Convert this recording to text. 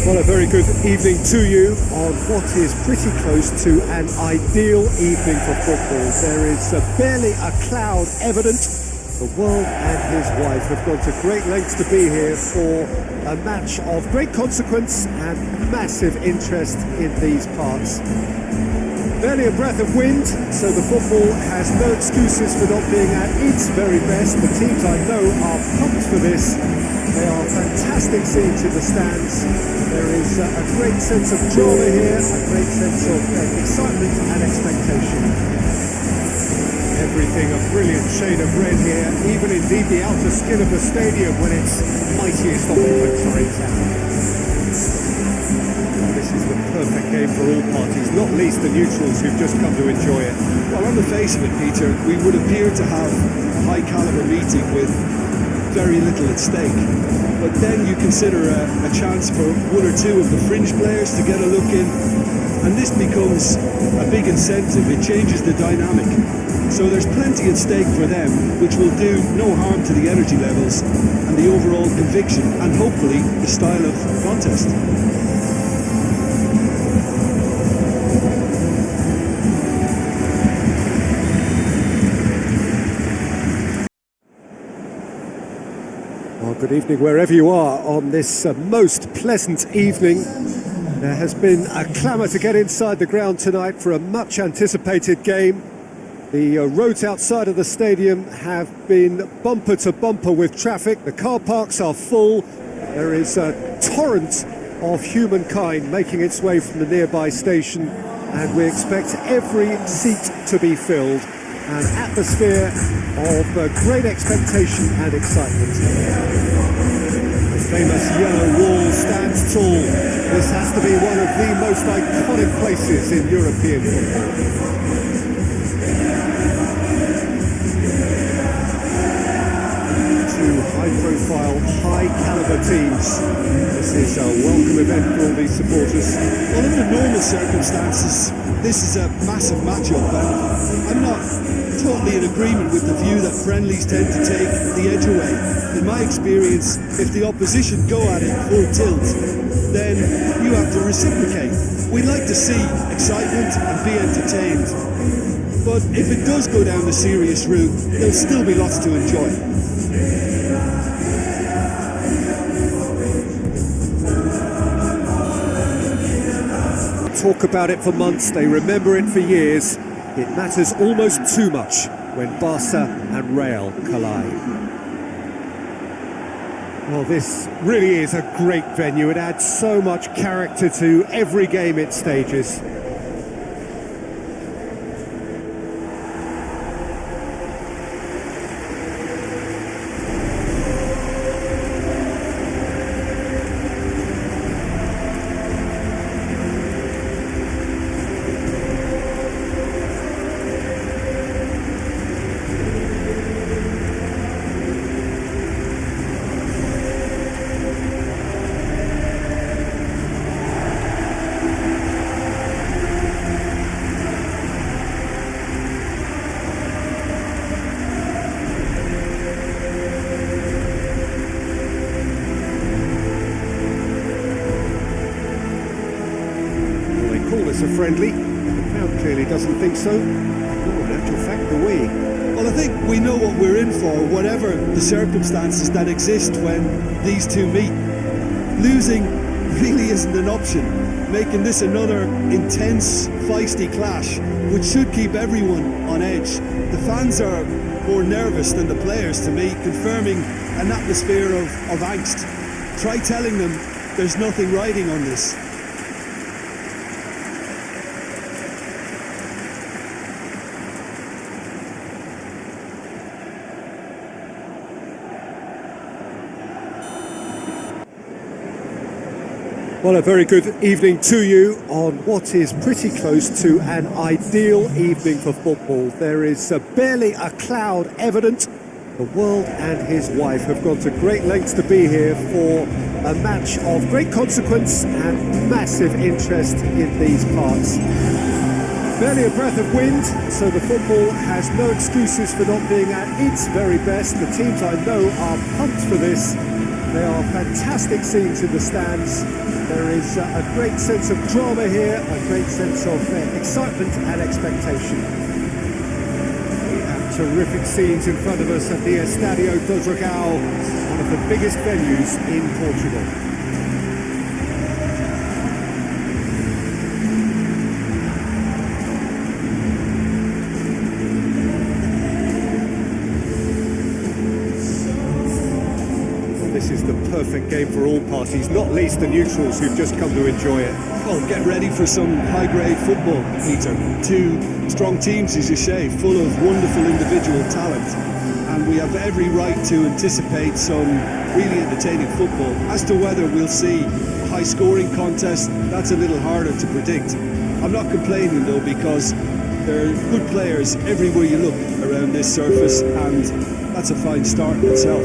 Well, a very good evening to you on what is pretty close to an ideal evening for football. There is barely a cloud evident. The world and his wife have gone to great lengths to be here for a match of great consequence and massive interest in these parts. Barely a breath of wind, so the football has no excuses for not being at its very best. The teams I know are pumped for this. They are fantastic scenes in the stands. There is a great sense of drama here, a great sense of excitement and expectation. Everything a brilliant shade of red here, even indeed the outer skin of the stadium when its mightiest occupants are in town. This is the perfect game for all parties, not least the neutrals who've just come to enjoy it. Well, on the face of it, Peter, we would appear to have a high-caliber meeting with very little at stake. But then you consider a chance for one or two of the fringe players to get a look in, and this becomes a big incentive. It changes the dynamic. So there's plenty at stake for them, which will do no harm to the energy levels and the overall conviction, and hopefully the style of contest. Well, good evening wherever you are on this most pleasant evening. There has been a clamour to get inside the ground tonight for a much anticipated game. The roads outside of the stadium have been bumper to bumper with traffic. The car parks are full. There is a torrent of humankind making its way from the nearby station, and we expect every seat to be filled. An atmosphere of great expectation and excitement. The famous yellow wall stands tall. This has to be one of the most iconic places in European football. Two high-profile, high-caliber teams. This is a welcome event for all these supporters. Well, under normal circumstances, this is a massive match-up, and I'm not totally in agreement with the view that friendlies tend to take the edge away. In my experience, if the opposition go at it full tilt, then you have to reciprocate. We'd like to see excitement and be entertained, but if it does go down the serious route, there'll still be lots to enjoy. Talk about it for months, they remember it for years. It matters almost too much when Barca and Real collide. Well, this really is a great venue. It adds so much character to every game it stages. A friendly, but the crowd clearly doesn't think so. Oh, in actual fact, do we? Well, I think we know what we're in for, whatever the circumstances that exist when these two meet. Losing really isn't an option, making this another intense, feisty clash, which should keep everyone on edge. The fans are more nervous than the players, to me, confirming an atmosphere of angst. Try telling them there's nothing riding on this. Well, a very good evening to you on what is pretty close to an ideal evening for football. There is barely a cloud evident. The world and his wife have gone to great lengths to be here for a match of great consequence and massive interest in these parts. Barely a breath of wind, so the football has no excuses for not being at its very best. The teams I know are pumped for this. They are fantastic scenes in the stands. There is a great sense of drama here, a great sense of excitement and expectation. We have terrific scenes in front of us at the Estadio, one of the biggest venues in Portugal. This is the perfect game for all parties, not least the neutrals who've just come to enjoy it. Well, get ready for some high-grade football, Peter. Two strong teams, as you say, full of wonderful individual talent. And we have every right to anticipate some really entertaining football. As to whether we'll see a high-scoring contest, that's a little harder to predict. I'm not complaining, though, because there are good players everywhere you look around this surface, and that's a fine start in itself.